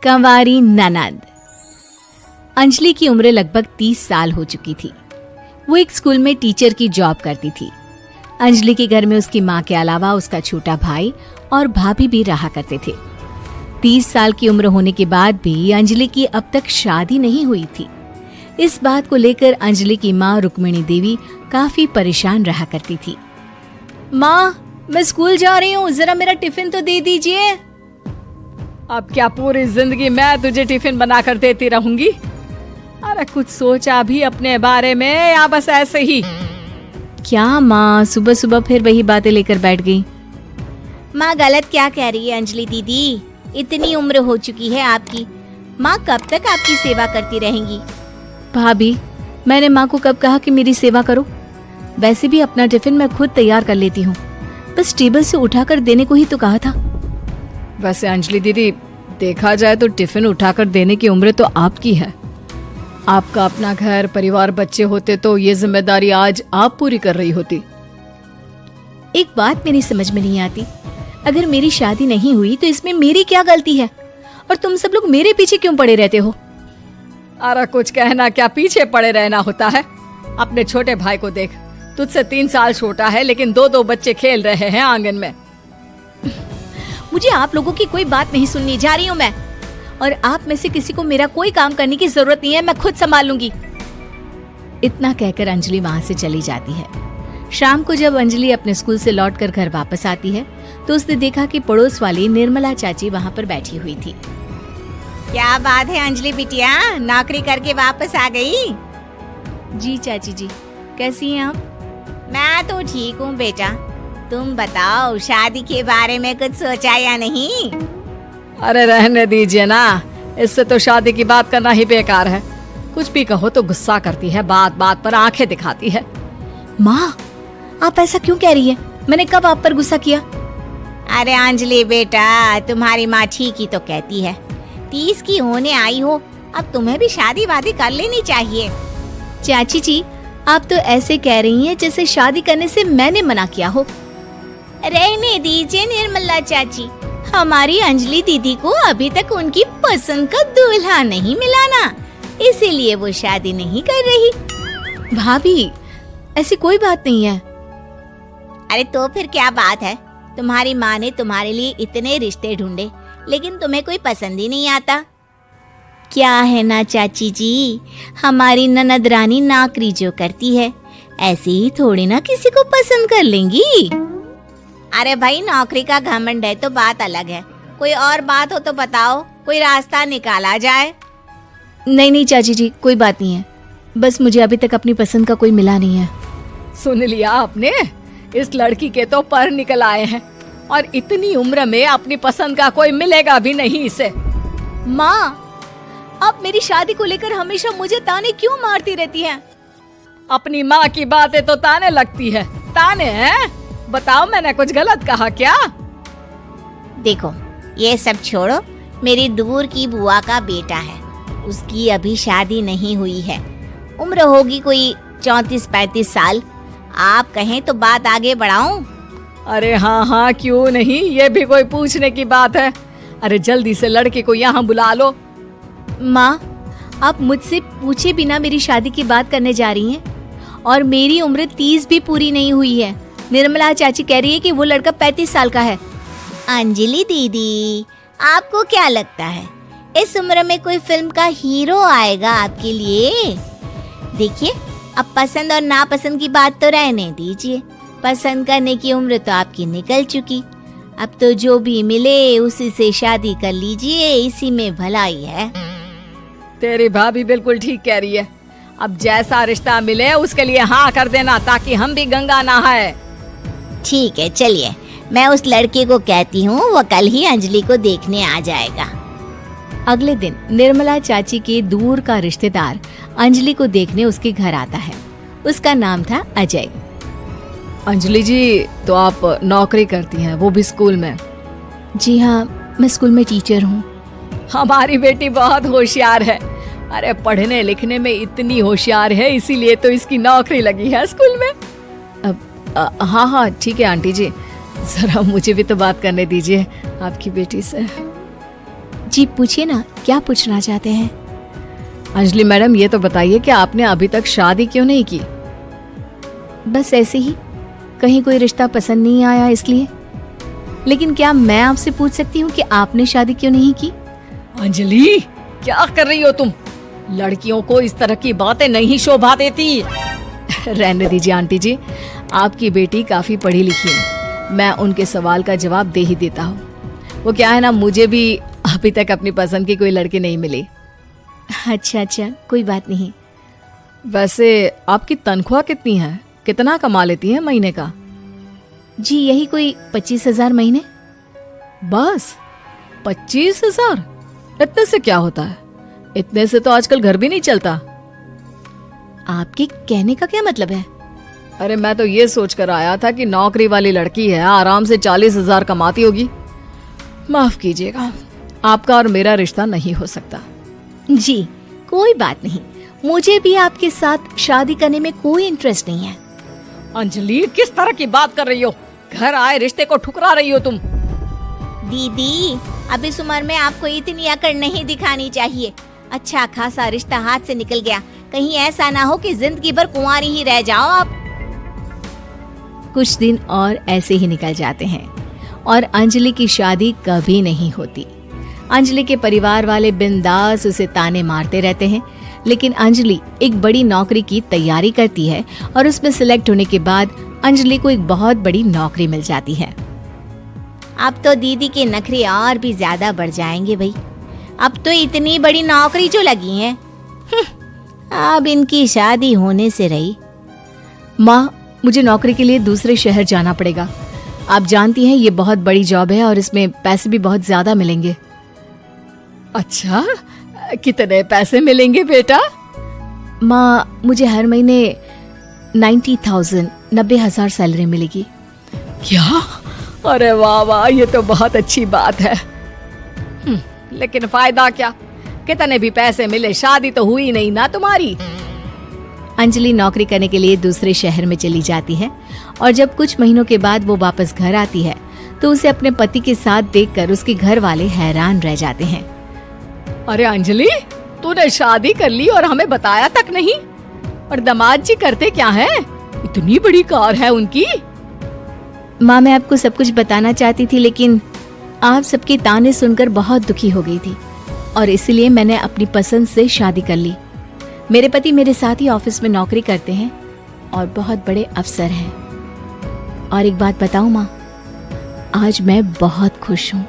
कंवारी ननद। अंजलि की उम्र लगभग 30 साल हो चुकी थी। वो एक स्कूल में टीचर की जॉब करती थी। अंजलि के घर में उसकी माँ के अलावा उसका छोटा भाई और भाभी भी रहा करते थे। 30 साल की उम्र होने के बाद भी अंजलि की अब तक शादी नहीं हुई थी। इस बात को लेकर अंजलि की माँ रुक्मिणी देवी काफी परेशान रहा करती थी। माँ, मैं स्कूल जा रही हूँ, जरा मेरा टिफिन तो दे दीजिए। अब क्या पूरी जिंदगी मैं तुझे टिफिन बनाकर देती रहूंगी? अरे कुछ सोचा भी अपने बारे में या बस ऐसे ही? क्या माँ, सुबह सुबह फिर वही बातें लेकर बैठ गई। माँ गलत क्या कह रही है अंजलि दीदी? इतनी उम्र हो चुकी है आपकी, माँ कब तक आपकी सेवा करती रहेंगी? भाभी, मैंने माँ को कब कहा कि मेरी सेवा करो? वैसे भी अपना टिफिन मैं खुद तैयार कर लेती हूँ, बस टेबल से उठाकर देने को ही तो कहा था। वैसे अंजलि दीदी, देखा जाए तो टिफिन उठाकर देने की उम्र तो आपकी है। आपका अपना घर परिवार बच्चे होते तो ये जिम्मेदारी आज आप पूरी कर रही होती। एक बात मेरी समझ में नहीं आती, अगर मेरी शादी नहीं हुई तो इसमें मेरी क्या गलती है और तुम सब लोग मेरे पीछे क्यों पड़े रहते हो? अरे कुछ कहना क्या पीछे पड़े रहना होता है? अपने छोटे भाई को देख, तुझसे 3 साल छोटा है लेकिन 2 बच्चे खेल रहे हैं आंगन में। मुझे आप लोगों की कोई बात नहीं सुननी, जा रही हूँ मैं। और आप में से किसी को मेरा कोई काम करने की जरूरत नहीं है, मैं खुद संभाल लूंगी। इतना कहकर अंजलि वहां से चली जाती है। शाम को जब अंजलि अपने स्कूल से लौटकर घर वापस आती है तो उसने देखा कि पड़ोस वाली निर्मला चाची वहां पर बैठी हुई थी। क्या बात है अंजलि बिटिया, नौकरी करके वापस आ गई? जी चाची जी, कैसी हैं आप? मैं तो ठीक हूँ बेटा, तुम बताओ शादी के बारे में कुछ सोचा या नहीं? अरे रहने दीजिए ना, इससे तो शादी की बात करना ही बेकार है। कुछ भी कहो तो गुस्सा करती है, बात बात पर आंखें दिखाती है। माँ, आप ऐसा क्यों कह रही है? मैंने कब आप पर गुस्सा किया? अरे अंजलि बेटा, तुम्हारी माँ ठीक ही तो कहती है। 30 की होने आई हो, अब तुम्हें भी शादी वादी कर लेनी चाहिए। चाची जी, आप तो ऐसे कह रही हैं जैसे शादी करने से मैंने मना किया हो। रहने दीजिए निर्मला चाची, हमारी अंजलि दीदी को अभी तक उनकी पसंद का दूल्हा नहीं मिला ना, इसीलिए वो शादी नहीं कर रही। भाभी, ऐसी कोई बात नहीं है। अरे तो फिर क्या बात है? तुम्हारी माँ ने तुम्हारे लिए इतने रिश्ते ढूंढे लेकिन तुम्हें कोई पसंद ही नहीं आता। क्या है ना चाची जी, हमारी ननद रानी नौकरी जो करती है ऐसे ही थोड़ी ना किसी को पसंद कर लेंगी। अरे भाई, नौकरी का घमंड है तो बात अलग है, कोई और बात हो तो बताओ, कोई रास्ता निकाला जाए। नहीं चाची जी, कोई बात नहीं है, बस मुझे अभी तक अपनी पसंद का कोई मिला नहीं है। सुन लिया आपने, इस लड़की के तो पर निकल आए हैं और इतनी उम्र में अपनी पसंद का कोई मिलेगा भी नहीं इसे। माँ, आप मेरी शादी को लेकर हमेशा मुझे ताने क्यों मारती रहती हैं? अपनी माँ की बातें तो ताने लगती है। ताने हैं? बताओ, मैंने कुछ गलत कहा क्या? देखो, ये सब छोड़ो, मेरी दूर की बुआ का बेटा है, उसकी अभी शादी नहीं हुई है, उम्र होगी कोई 34-35 साल। आप कहें तो बात आगे बढ़ाऊं? अरे हाँ, क्यों नहीं, ये भी कोई पूछने की बात है। अरे जल्दी से लड़के को यहाँ बुला लो। माँ, आप मुझसे पूछे बिना मेरी शादी की बात करने जा रही हैं और मेरी उम्र 30 भी पूरी नहीं हुई है। निर्मला चाची कह रही है कि वो लड़का 35 साल का है। अंजलि दीदी, आपको क्या लगता है इस उम्र में कोई फिल्म का हीरो आएगा आपके लिए? देखिए, अब पसंद और नापसंद की बात तो रहने दीजिए, पसंद करने की उम्र तो आपकी निकल चुकी। अब तो जो भी मिले उसी से शादी कर लीजिए, इसी में भलाई है। तेरी भाभी बिल्कुल ठीक कह रही है। अब जैसा रिश्ता मिले उसके लिए हाँ कर देना, ताकि हम भी गंगा नहाए। ठीक है, चलिए मैं उस लड़के को कहती हूँ, वो कल ही अंजलि को देखने आ जाएगा। अगले दिन निर्मला चाची के दूर का रिश्तेदार अंजलि को देखने उसके घर आता है। उसका नाम था अजय। अंजलि जी, तो आप नौकरी करती हैं, वो भी स्कूल में? जी हाँ, मैं स्कूल में टीचर हूँ। हमारी बेटी बहुत होशियार है। अरे पढ़ने लिखने में इतनी होशियार है, इसीलिए तो इसकी नौकरी लगी है स्कूल में। हाँ ठीक है आंटी जी, जरा मुझे भी तो बात करने दीजिए आपकी बेटी से। जी पूछिए ना, क्या पूछना चाहते हैं? अंजलि मैडम, ये तो बताइए कि आपने अभी तक शादी क्यों नहीं की? बस ऐसे ही, कहीं कोई रिश्ता पसंद नहीं आया इसलिए। लेकिन क्या मैं आपसे पूछ सकती हूँ कि आपने शादी क्यों नहीं की? अंजलि, क्या कर रही हो तुम? लड़कियों को इस तरह की बातें नहीं शोभा देती। रहने दीजिए आंटी जी, आपकी बेटी काफी पढ़ी लिखी है, मैं उनके सवाल का जवाब दे ही देता हूँ। वो क्या है ना, मुझे भी अभी तक अपनी पसंद की कोई लड़की नहीं मिली। अच्छा, कोई बात नहीं। वैसे आपकी तनख्वाह कितनी है? कितना कमा लेती है महीने का? जी यही कोई 25,000 महीने। बस 25,000? इतने से क्या होता है? इतने से तो आजकल घर भी नहीं चलता। आपके कहने का क्या मतलब है? अरे मैं तो ये सोच कर आया था कि नौकरी वाली लड़की है, आराम से 40,000 कमाती होगी। माफ कीजिएगा, आपका और मेरा रिश्ता नहीं हो सकता। जी कोई बात नहीं, मुझे भी आपके साथ शादी करने में कोई इंटरेस्ट नहीं है। अंजलि, किस तरह की बात कर रही हो? घर आए रिश्ते को ठुकरा रही हो तुम। दीदी, अब इस उम्र में आपको इतनी अकड़ नहीं दिखानी चाहिए। अच्छा खासा रिश्ता हाथ से निकल गया, कहीं ऐसा ना हो कि जिंदगी भर कुंवारी ही रह जाओ आप। कुछ दिन और ऐसे ही निकल जाते हैं और अंजलि की शादी कभी नहीं होती। अंजलि के परिवार वाले बिंदास उसे ताने मारते रहते हैं, लेकिन अंजलि एक बड़ी नौकरी की तैयारी करती है और उसमें सिलेक्ट होने के बाद अंजलि को एक बहुत बड़ी नौकरी मिल जाती है। अब तो दीदी के नखरे और भी ज्यादा बढ़ जाएंगे भाई। अब तो इतनी बड़ी नौकरी जो लगी है, अब इनकी शादी होने से रही। माँ, मुझे नौकरी के लिए दूसरे शहर जाना पड़ेगा। आप जानती हैं ये बहुत बड़ी जॉब है और इसमें पैसे भी बहुत ज्यादा मिलेंगे। अच्छा, कितने पैसे मिलेंगे बेटा? माँ, मुझे हर महीने 90,000 सैलरी मिलेगी। क्या? अरे वाह वाह, ये तो बहुत अच्छी बात है। लेकिन फायदा क्या? कितने भी पैसे मिले, शादी तो हुई नहीं ना तुम्हारी। अंजलि नौकरी करने के लिए दूसरे शहर में चली जाती है और जब कुछ महीनों के बाद वो वापस घर आती है तो उसे अपने पति के साथ देखकर उसके घर वाले हैरान रह जाते हैं। अरे अंजलि, तूने शादी कर ली और हमें बताया तक नहीं। और दामाद जी करते क्या हैं? इतनी बड़ी कार है उनकी। माँ, मैं आपको सब कुछ बताना चाहती थी, लेकिन आप सबके ताने सुनकर बहुत दुखी हो गई थी और इसलिए मैंने अपनी पसंद से शादी कर ली। मेरे पति मेरे साथ ही ऑफिस में नौकरी करते हैं और बहुत बड़े अफसर हैं। और एक बात बताऊं माँ, आज मैं बहुत खुश हूँ।